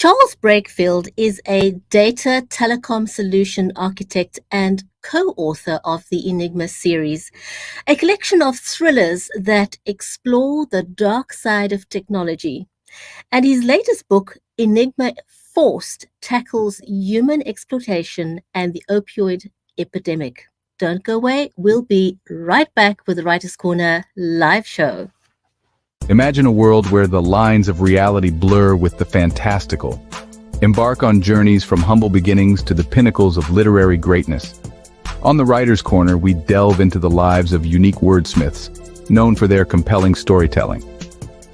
Charles Breakfield is a data telecom solution architect and co-author of the Enigma Series, a collection of thrillers that explore the dark side of technology. And his latest book, Enigma Forced, tackles human exploitation and the opioid epidemic. Don't go away. We'll be right back with the Writer's Corner live show. Imagine a world where the lines of reality blur with the fantastical. Embark on journeys from humble beginnings to the pinnacles of literary greatness. On the Writer's Corner, we delve into the lives of unique wordsmiths, known for their compelling storytelling.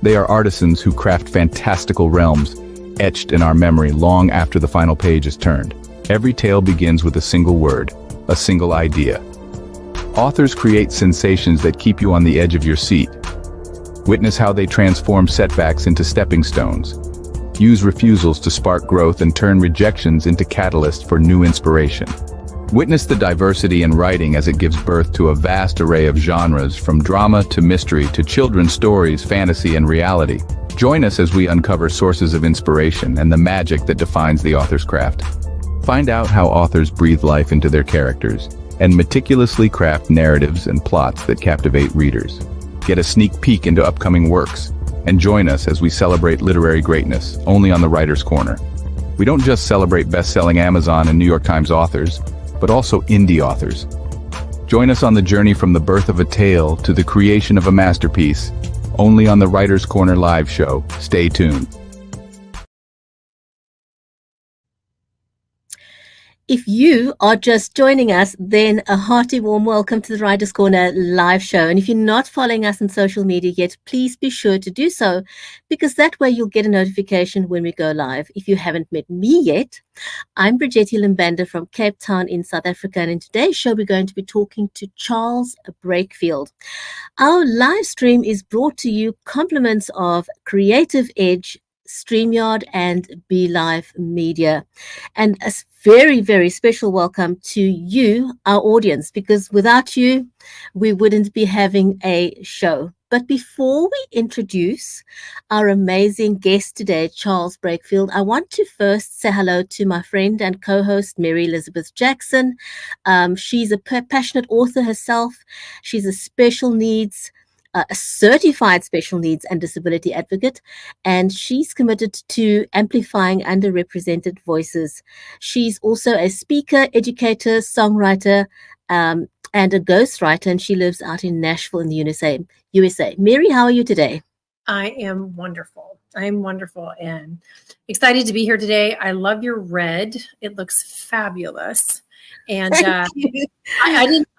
They are artisans who craft fantastical realms, etched in our memory long after the final page is turned. Every tale begins with a single word, a single idea. Authors create sensations that keep you on the edge of your seat. Witness how they transform setbacks into stepping stones, use refusals to spark growth and turn rejections into catalysts for new inspiration. Witness the diversity in writing as it gives birth to a vast array of genres, from drama to mystery to children's stories, fantasy and reality. Join us as we uncover sources of inspiration and the magic that defines the author's craft. Find out how authors breathe life into their characters and meticulously craft narratives and plots that captivate readers. Get a sneak peek into upcoming works, and join us as we celebrate literary greatness, only on the Writer's Corner. We don't just celebrate best-selling Amazon and New York Times authors, but also indie authors. Join us on the journey from the birth of a tale to the creation of a masterpiece, only on the Writer's Corner live show. Stay tuned. If you are just joining us, then a hearty warm welcome to the Writer's Corner live show. And if you're not following us on social media yet, please be sure to do so, because that way you'll get a notification when we go live. If you haven't met me yet, I'm Bridgetti Lim Banda from Cape Town in South Africa. And in today's show, we're going to be talking to Charles Breakfield. Our live stream is brought to you compliments of Creative Edge, StreamYard and BeLive Media. And a very, very special welcome to you, our audience, because without you, we wouldn't be having a show. But before we introduce our amazing guest today, Charles Breakfield, I want to first say hello to my friend and co-host, Mary Elizabeth Jackson. She's a passionate author herself. She's a certified special needs and disability advocate, and she's committed to amplifying underrepresented voices. She's also a speaker, educator, songwriter, and a ghostwriter, and she lives out in Nashville in the USA. Mary, how are you today? I am wonderful. And excited to be here today. I love your red. It looks fabulous. And I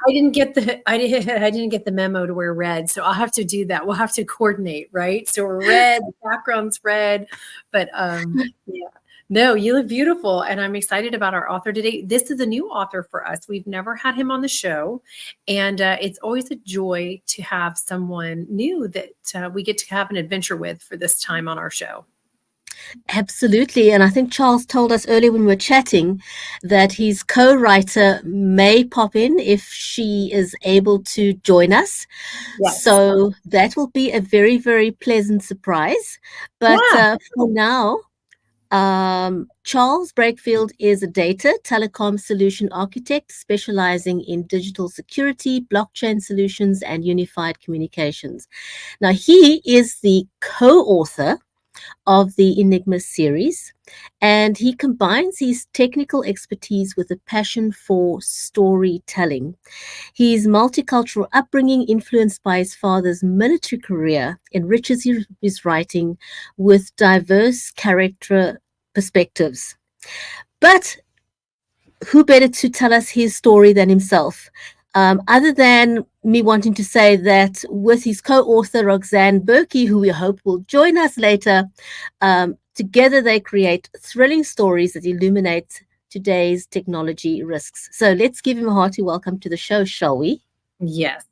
didn't get the memo to wear red, so I'll have to do that. We'll have to coordinate, right? So we're red, the background's red, but yeah. No, you look beautiful, and I'm excited about our author today. This is a new author for us. We've never had him on the show, and it's always a joy to have someone new that we get to have an adventure with for this time on our show. Absolutely. And I think Charles told us earlier when we were chatting that his co-writer may pop in if she is able to join us. Yes. So that will be a very, very pleasant surprise. But for now, Charles Breakfield is a data telecom solution architect specializing in digital security, blockchain solutions, and unified communications. Now, he is the co-author of the Enigma series, and he combines his technical expertise with a passion for storytelling. His multicultural upbringing, influenced by his father's military career, enriches his writing with diverse character perspectives. But who better to tell us his story than himself? Other than me wanting to say that with his co-author, Roxanne Berkey, who we hope will join us later, together they create thrilling stories that illuminate today's technology risks. So let's give him a hearty welcome to the show, shall we? Yes.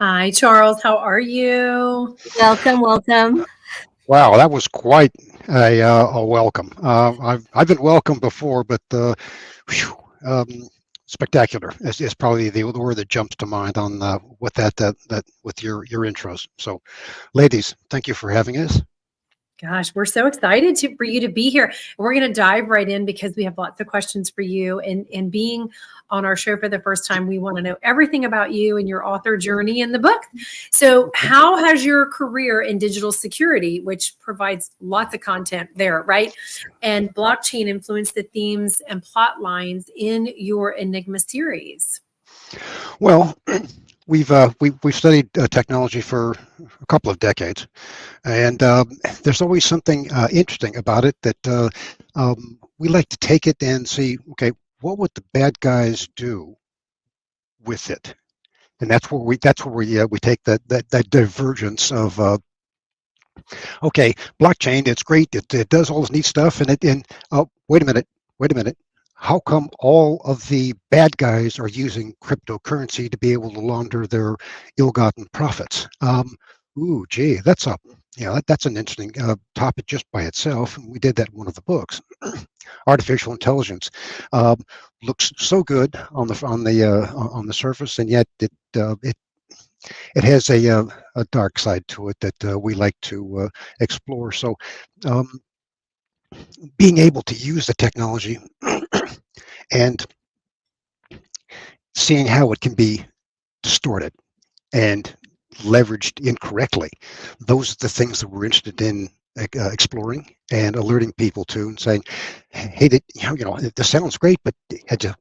Hi, Charles. How are you? Welcome, welcome. Wow, that was quite a welcome. I've been welcomed before, but whew, um, spectacular is probably the word that jumps to mind on with that with your intros. So, ladies, thank you for having us. Gosh, we're so excited for you to be here. We're going to dive right in because we have lots of questions for you. And being on our show for the first time, we want to know everything about you and your author journey in the book. So, how has your career in digital security, which provides lots of content there, right, and blockchain influenced the themes and plot lines in your Enigma series? Well, we've studied technology for a couple of decades, and there's always something interesting about it that we like to take it and see, okay, what would the bad guys do with it? And that's where we take that divergence of okay, blockchain, it's great, it does all this neat stuff, and oh, wait a minute, how come all of the bad guys are using cryptocurrency to be able to launder their ill-gotten profits? Ooh, gee, that's an interesting topic just by itself. And we did that in one of the books. Artificial intelligence um, looks so good on the surface, and yet it has a dark side to it that we like to explore. So, um, being able to use the technology and seeing how it can be distorted and leveraged incorrectly, those are the things that we're interested in exploring and alerting people to, and saying, "Hey, this sounds great, but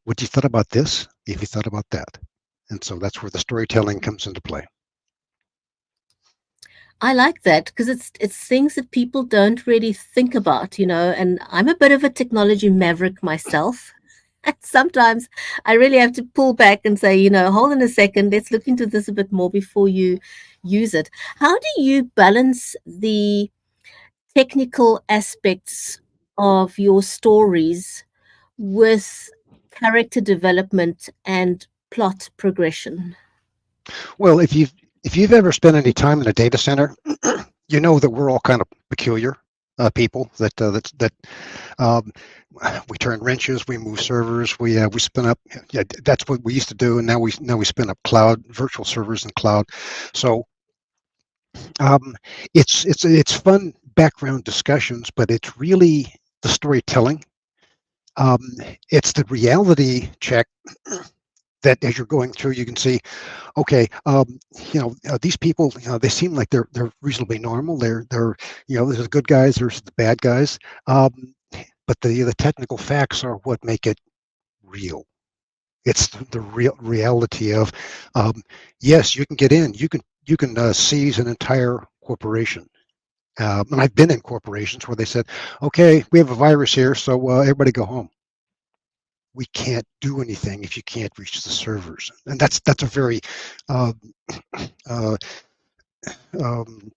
would you thought about this? Have you thought about that?" And so that's where the storytelling comes into play. I like that because it's things that people don't really think about, and I'm a bit of a technology maverick myself. And sometimes I really have to pull back and say, hold on a second, let's look into this a bit more before you use it. How do you balance the technical aspects of your stories with character development and plot progression? Well, if you've ever spent any time in a data center, you know that we're all kind of peculiar people. That um, we turn wrenches, we move servers, we spin up. Yeah, that's what we used to do, and now we spin up cloud virtual servers and cloud. So um, it's fun background discussions, but it's really the storytelling. Um, it's the reality check that as you're going through, you can see, okay, these people, they seem like they're reasonably normal. They're there's the good guys, there's the bad guys, but the technical facts are what make it real. It's the real reality of, yes, you can get in, you can seize an entire corporation. And I've been in corporations where they said, okay, we have a virus here, so everybody go home. We can't do anything if you can't reach the servers, and that's a very uh, uh, um,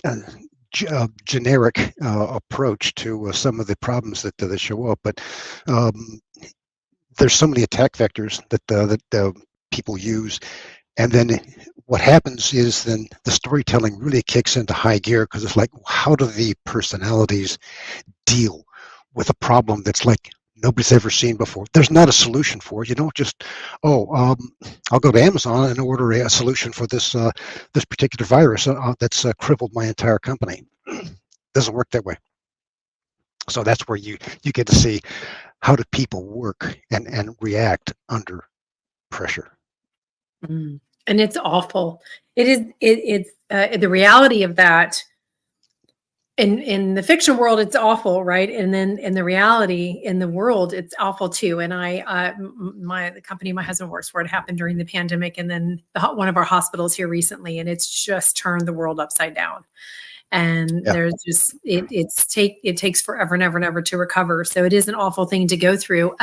uh, generic approach to some of the problems that show up. But um, there's so many attack vectors that people use, and then what happens is then the storytelling really kicks into high gear because it's like, how do the personalities deal with a problem that's like nobody's ever seen before? There's not a solution for it. You don't just, I'll go to Amazon and order a solution for this particular virus that's crippled my entire company. Doesn't work that way. So that's where you get to see how do people work and react under pressure. Mm. And it's awful. It is. It's the reality of that. In the fiction world, it's awful, right? And then in the reality in the world, it's awful too. And the company my husband works for, it happened during the pandemic, and then one of our hospitals here recently, and it's just turned the world upside down. And Yeah. there's just it takes forever and ever and ever to recover. So it is an awful thing to go through.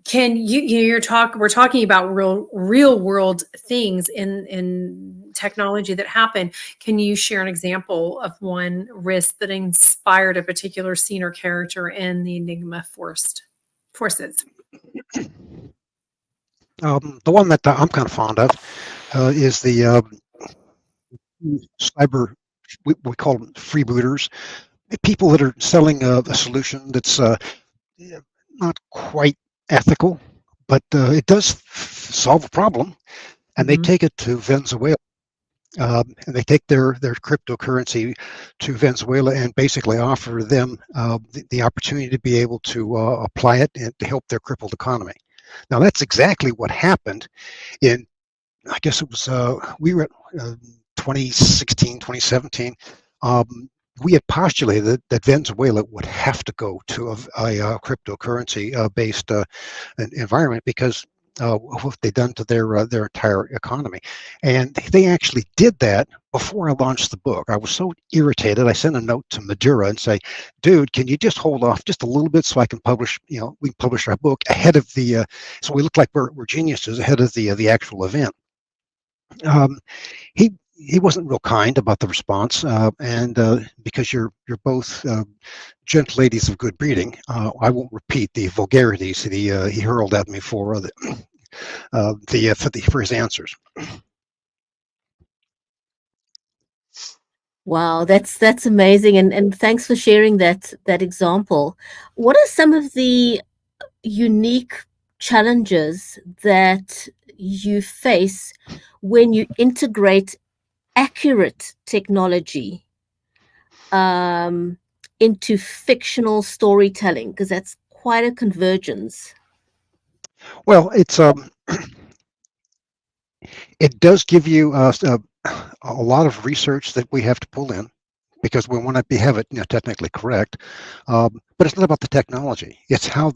Can we're talking about real world things in technology that happen. Can you share an example of one risk that inspired a particular scene or character in the Enigma Forces? The one that I'm kind of fond of is the cyber, we call them freebooters, people that are selling a solution that's not quite ethical, but it does solve a problem, and they Mhm. take it to Venezuela. And they take their cryptocurrency to Venezuela and basically offer them the opportunity to be able to apply it and to help their crippled economy. Now, that's exactly what happened in, I guess it was, we were at 2016, 2017. We had postulated that Venezuela would have to go to a cryptocurrency based environment because what they've done to their entire economy, and they actually did that before I launched the book. I was so irritated. I sent a note to Madura and say, "Dude, can you just hold off just a little bit so I can publish? We can publish our book ahead of the so we look like we're geniuses ahead of the actual event." Um, he wasn't real kind about the response, and because you're both gentle ladies of good breeding, I won't repeat the vulgarities that he hurled at me for his answers. Wow, that's amazing, and thanks for sharing that example. What are some of the unique challenges that you face when you integrate accurate technology um, into fictional storytelling? Because that's quite a convergence. Well, it does give you a lot of research that we have to pull in because we want to have it technically correct. But it's not about the technology. It's how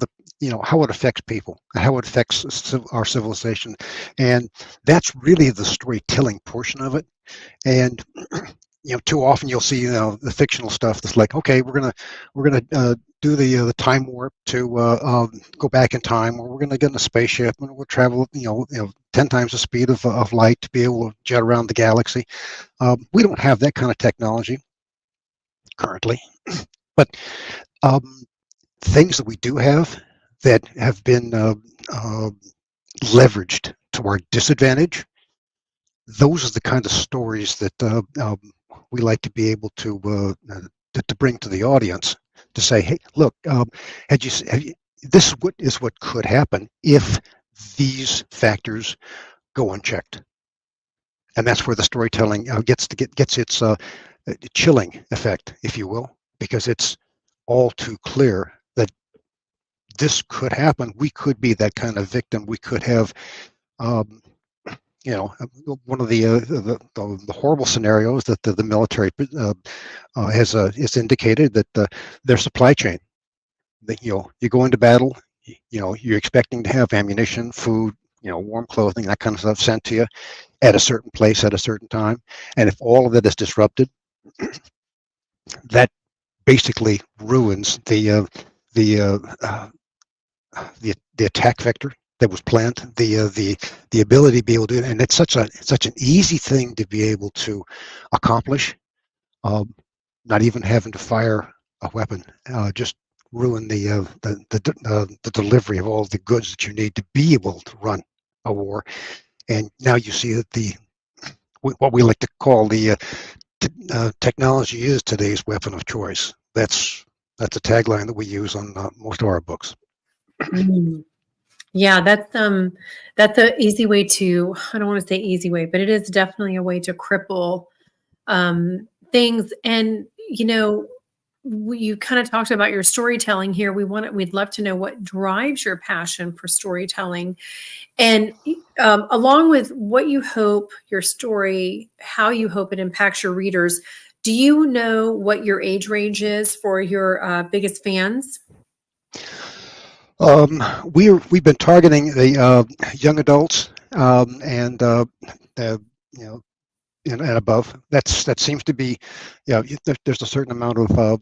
how it affects people, how it affects our civilization, and that's really the storytelling portion of it. And too often you'll see the fictional stuff that's like, okay, we're gonna do the time warp to go back in time, or we're gonna get in a spaceship and we'll travel 10 times the speed of light to be able to jet around the galaxy. We don't have that kind of technology currently, but um, things that we do have that have been leveraged to our disadvantage, those are the kind of stories that we like to be able to bring to the audience to say, hey, look, have you, this is what could happen if these factors go unchecked, and that's where the storytelling gets its chilling effect, if you will, because it's all too clear that this could happen. We could be that kind of victim. We could have um, one of the horrible scenarios that the military has indicated that their supply chain, that you go into battle, you're expecting to have ammunition, food, warm clothing, that kind of stuff sent to you at a certain place at a certain time, and if all of that is disrupted, that basically ruins the the attack vector that was planned, the ability to be able to do it, and it's such an easy thing to be able to accomplish, um, not even having to fire a weapon, just ruin the delivery of all the goods that you need to be able to run a war. And now you see that what we like to call the technology is today's weapon of choice. That's a tagline that we use on most of our books. Mm. Yeah, that's a easy way to, I don't want to say easy way, but it is definitely a way to cripple things. And you kind of talked about your storytelling here. We'd love to know what drives your passion for storytelling, and along with what you hope your story, how you hope it impacts your readers. Do you know what your age range is for your biggest fans? We've been targeting the young adults and you know and above. That seems to be, there's a certain amount of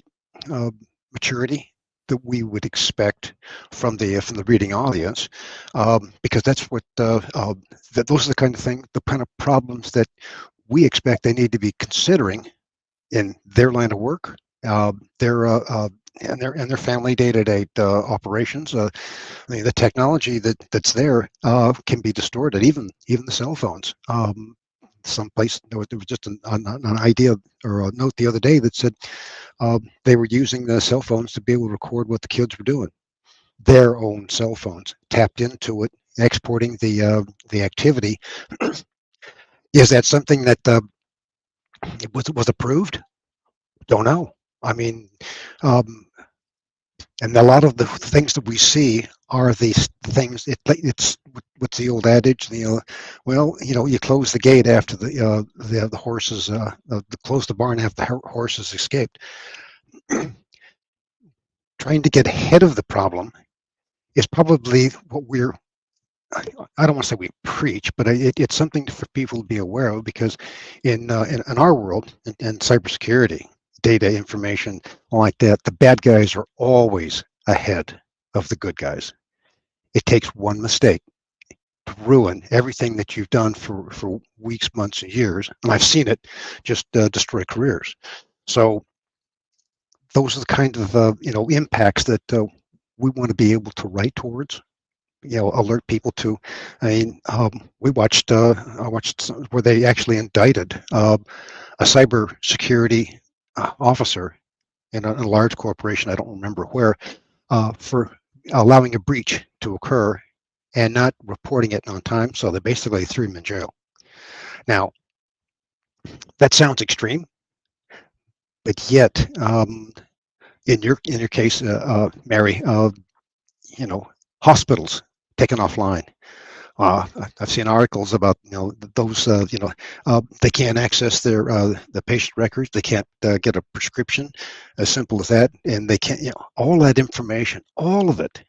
uh, maturity that we would expect from the reading audience, because that's what those are the kind of the kind of problems that we expect they need to be considering in their line of work, their and their family day-to-day operations. The technology that's there can be distorted. Even the cell phones. Someplace there was just an idea or a note the other day that said they were using the cell phones to be able to record what the kids were doing. Their own cell phones tapped into it, exporting the activity. Is that something that was approved? Don't know. I mean, um, and a lot of the things that we see are these things. It's what's the old adage? Well, you close the gate after the horses, close the barn after the horses escaped. Trying to get ahead of the problem is probably what I don't want to say we preach, but it's something for people to be aware of, because in our world, in cybersecurity, data information like that, the bad guys are always ahead of the good guys. It takes one mistake to ruin everything that you've done for weeks, months, and years, and I've seen it just destroy careers. So those are the kind of impacts that we want to be able to write towards. Alert people to. I mean, I watched where they actually indicted a cybersecurity officer in a large corporation. I don't remember where, for allowing a breach to occur and not reporting it on time. So they basically threw him in jail. Now, that sounds extreme, but yet, in your case, Mary, hospitals taken offline. I've seen articles about those they can't access their the patient records. They can't get a prescription, as simple as that, and they can't. All that information, all of it,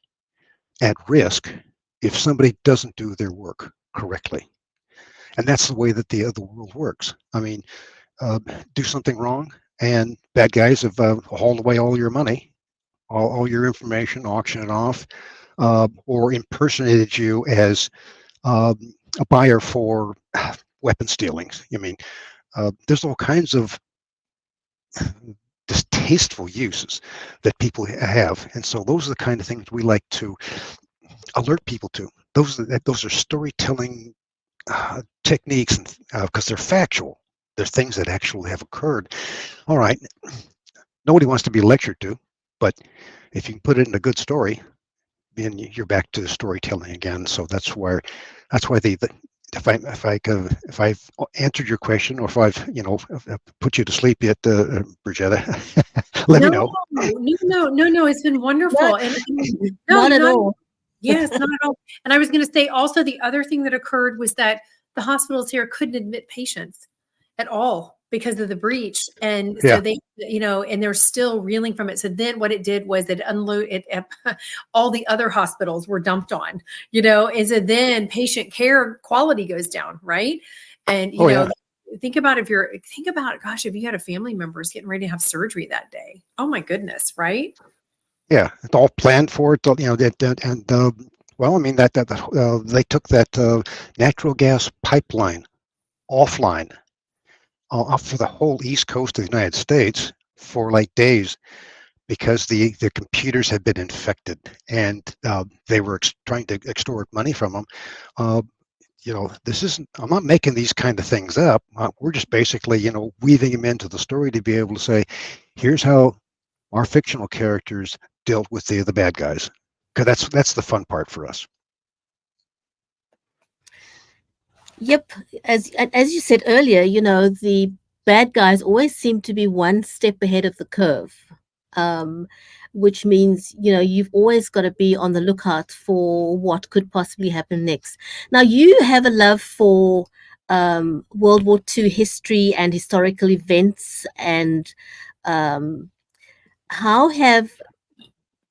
at risk if somebody doesn't do their work correctly. And that's the way that the world works. I mean, do something wrong, and bad guys have hauled away all your money, all your information, auction it off, or impersonated you as a buyer for weapon stealings. I mean, there's all kinds of distasteful uses that people have, and so those are the kind of things we like to alert people to. Those are storytelling techniques, because they're factual. They're things that actually have occurred. All right, nobody wants to be lectured to, but if you can put it in a good story, then you're back to the storytelling again. So that's why if I've answered your question, or if I've put you to sleep yet, Bridgetta, let me know. No. It's been wonderful. Not, and not at all. Yes, not at all. And I was going to say also, the other thing that occurred was that the hospitals here couldn't admit patients at all because of the breach. And so they, and they're still reeling from it. So then what it did was it unloaded all the other hospitals were dumped on, and so then patient care quality goes down. Right. And, think about if you had a family member getting ready to have surgery that day. Oh my goodness. Right. Yeah, it's all planned for it. Well, I mean that they took that natural gas pipeline offline for the whole east coast of the United States for like days, because the computers had been infected, and they were trying to extort money from them. This isn't. I'm not making these kind of things up. We're just basically weaving them into the story to be able to say, here's how our fictional characters dealt with the bad guys, because that's the fun part for us. Yep, as you said earlier, the bad guys always seem to be one step ahead of the curve, which means you've always got to be on the lookout for what could possibly happen next. Now, you have a love for World War II history and historical events, and how have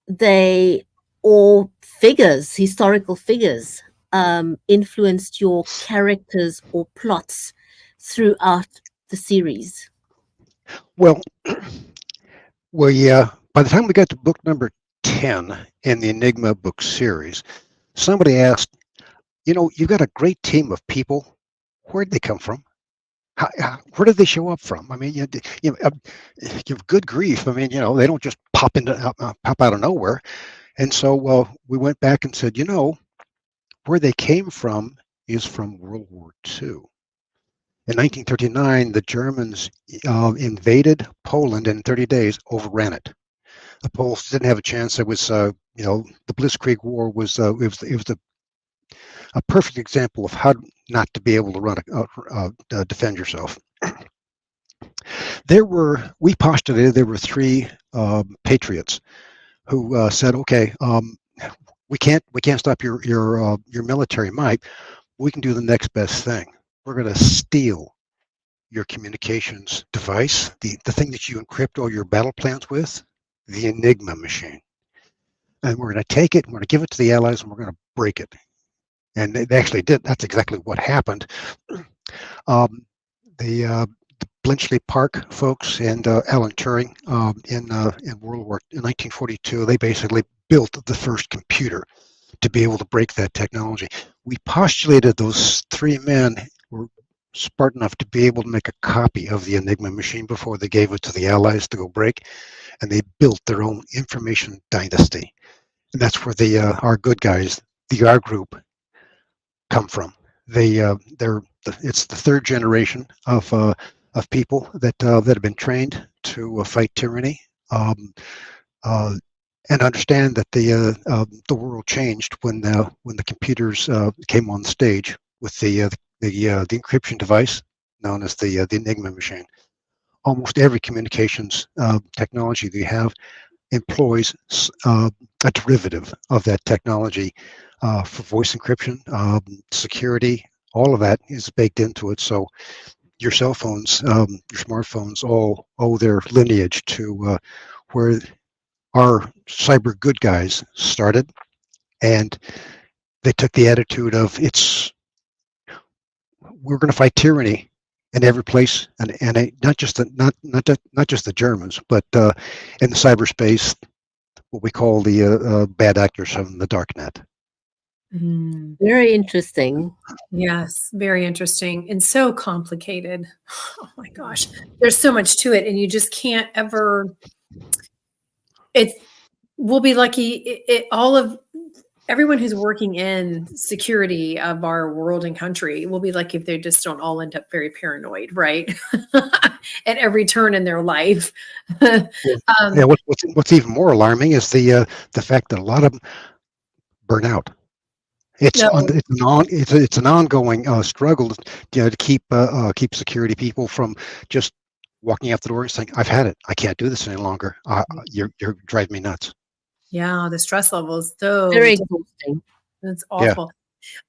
they, or historical figures, influenced your characters or plots throughout the series? Well, by the time we got to book number 10 in the Enigma book series, somebody asked, you've got a great team of people. Where'd they come from? where did they show up from? I mean, good grief. I mean, they don't just pop out of nowhere. And so we went back and said, where they came from is from World War II. In 1939, the Germans invaded Poland and in 30 days overran it. The Poles didn't have a chance. It was, the Blitzkrieg War was a perfect example of how not to be able to defend yourself. We postulated there were three patriots who said, okay, we can't stop your military might. We can do the next best thing. We're going to steal your communications device, the thing that you encrypt all your battle plans with, the Enigma machine. And we're going to take it, and we're going to give it to the Allies, and we're going to break it. And they actually did. That's exactly what happened. The Bletchley Park folks and Alan Turing in World War in 1942, they basically built the first computer to be able to break that technology. We postulated those three men were smart enough to be able to make a copy of the Enigma machine before they gave it to the Allies to go break, and they built their own information dynasty. And that's where our good guys, the R group, come from. It's the third generation of people that have been trained to fight tyranny, and understand that the world changed when the computers came on stage with the encryption device known as the Enigma machine. Almost every communications technology that you have employs a derivative of that technology for voice encryption, security. All of that is baked into it. So your cell phones, your smartphones, all owe their lineage to where our cyber good guys started, and they took the attitude of we're going to fight tyranny in every place, and not just the Germans, but in the cyberspace, what we call the bad actors from the dark net. Very interesting. Yes, very interesting and so complicated. Oh my gosh, there's so much to it, and you just can't ever. We'll be lucky. Everyone who's working in security of our world and country will be lucky if they just don't all end up very paranoid, right? At every turn in their life. Yeah. What's even more alarming is the fact that a lot of them burn out. It's an ongoing struggle, to keep security people from just walking out the door and saying, "I've had it. I can't do this any longer. You're driving me nuts." Yeah, the stress level is so very exhausting. It's awful.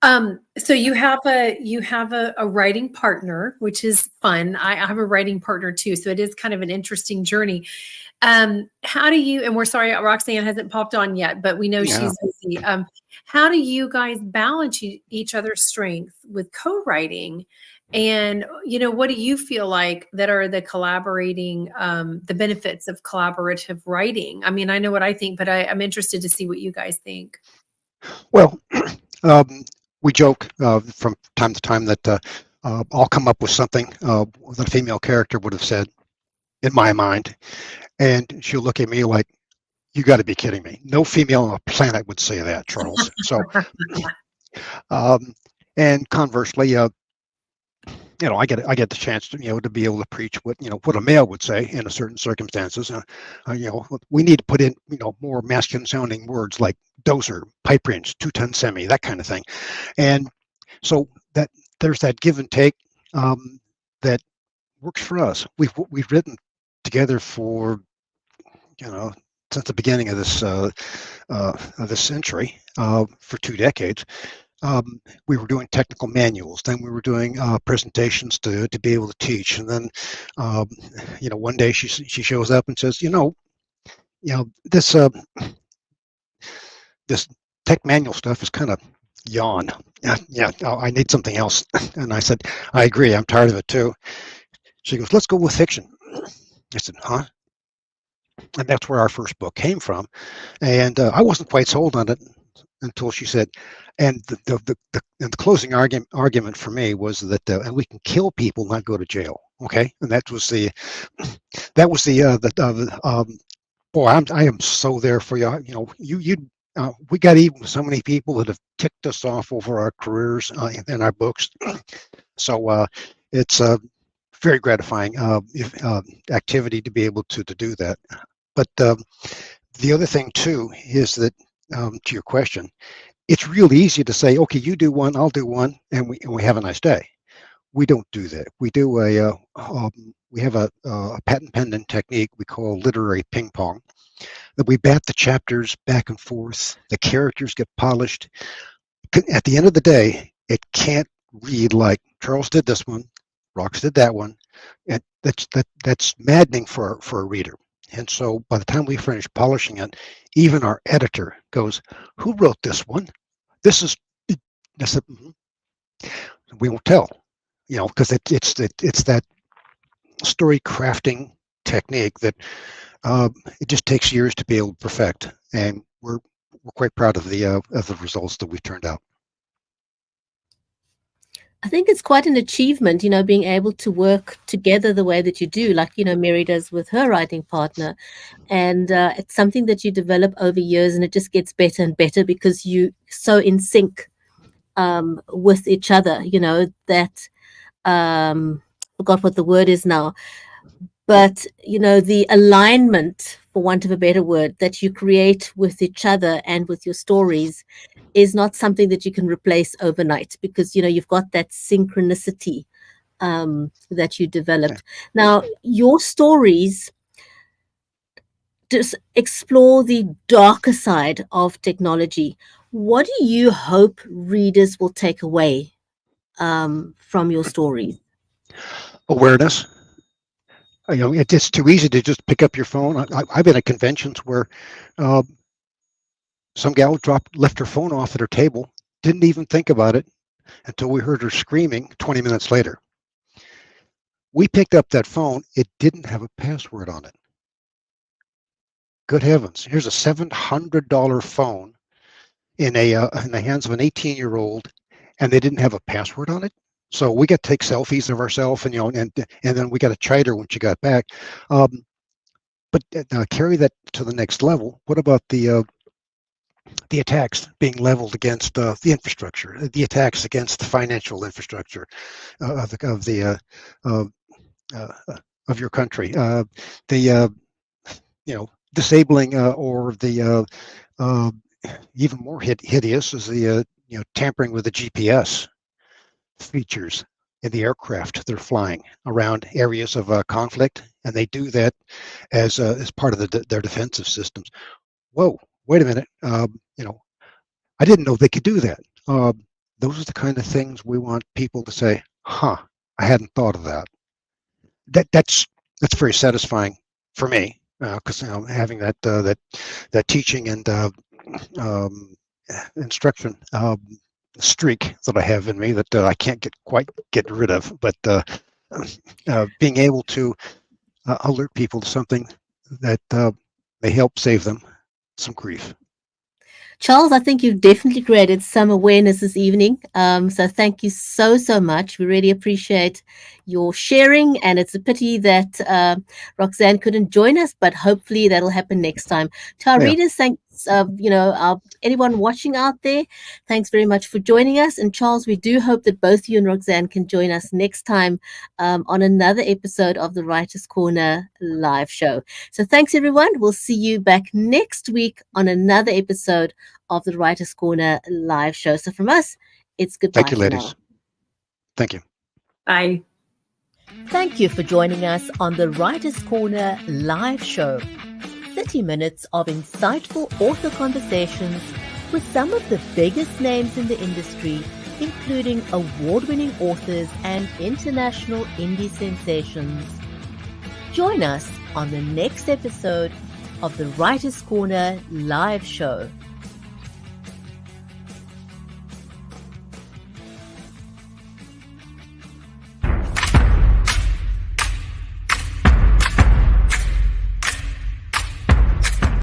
Yeah. So you have a writing partner, which is fun. I have a writing partner too, so it is kind of an interesting journey. How do you? And we're sorry, Roxanne hasn't popped on yet, but we know she's busy. How do you guys balance each other's strength with co-writing? And, what do you feel like that are the collaborating, the benefits of collaborative writing? I mean, I know what I think, but I'm interested to see what you guys think. Well, we joke from time to time that I'll come up with something that a female character would have said in my mind, and she'll look at me like, "You got to be kidding me. No female on the planet would say that, Charles." So, and conversely, I get the chance to be able to preach what a male would say in a certain circumstances. We need to put in more masculine sounding words like doser, pipe wrench, 2-ton semi, that kind of thing. And so that there's that give and take that works for us. We've written together for since the beginning of this century, for 2 decades. We were doing technical manuals, then we were doing presentations to be able to teach, and then one day she shows up and says, this tech manual stuff is kind of yawn. Yeah, I need something else. And I said, I agree, I'm tired of it too. She goes, let's go with fiction. I said, huh? And that's where our first book came from. And I wasn't quite sold on it until she said, and the closing argument for me was that and we can kill people, not go to jail. Okay, and that was the boy, I am so there for you. You know, we got even so many people that have ticked us off over our careers in our books. So it's very gratifying activity to be able to do that. But the other thing too is that to your question, it's real easy to say, okay, you do one, I'll do one, and we have a nice day. We don't do that. We do we have a patent pending technique we call literary ping pong, that we bat the chapters back and forth. The characters get polished. At the end of the day, it can't read like Charles did this one, Rox did that one, and that's maddening for a reader. And so by the time we finish polishing it, even our editor goes, "Who wrote this one? This is," I said, we won't tell, you know, because it's that story crafting technique that it just takes years to be able to perfect, and we're quite proud of the results that we've turned out. I think it's quite an achievement, you know, being able to work together the way that you do, like, you know, Mary does with her writing partner. And it's something that you develop over years, and it just gets better and better because you so in sync with each other, you know, that forgot what the word is now. But, you know, the alignment, for want of a better word, that you create with each other and with your stories is not something that you can replace overnight, because, you know, you've got that synchronicity that you developed. Now, your stories just explore the darker side of technology. What do you hope readers will take away from your stories? Awareness. You know, it's too easy to just pick up your phone. I've been at conventions where some gal left her phone off at her table, didn't even think about it until we heard her screaming 20 minutes later. We picked up that phone. It didn't have a password on it. Good heavens. Here's a $700 phone in the hands of an 18-year-old, and they didn't have a password on it. So we got to take selfies of ourselves, and, you know, and then we got to chide her when she got back. But carry that to the next level. What about the attacks being leveled against the infrastructure, the attacks against the financial infrastructure of your country, you know, disabling or the even more hideous is the you know, tampering with the GPS features in the aircraft they're flying around areas of conflict, and they do that as part of their defensive systems. Whoa, wait a minute. You know, I didn't know they could do that. Those are the kind of things we want people to say, huh, I hadn't thought of that. That's very satisfying for me, because, you know, having that teaching and instruction streak that I have in me that I can't quite get rid of, but being able to alert people to something that may help save them some grief. Charles, I think you've definitely created some awareness this evening. So thank you so much. We really appreciate your sharing, and it's a pity that Roxanne couldn't join us, but hopefully that'll happen next time. To our readers, thanks. You know, anyone watching out there, thanks very much for joining us. And Charles, we do hope that both you and Roxanne can join us next time on another episode of the Writer's Corner live show. So thanks, everyone. We'll see you back next week on another episode of the Writer's Corner live show. So from us, it's goodbye. Thank you, ladies. Thank you. Bye. Thank you for joining us on the Writer's Corner live show. 30 minutes of insightful author conversations with some of the biggest names in the industry, including award-winning authors and international indie sensations. Join us on the next episode of the Writer's Corner live show.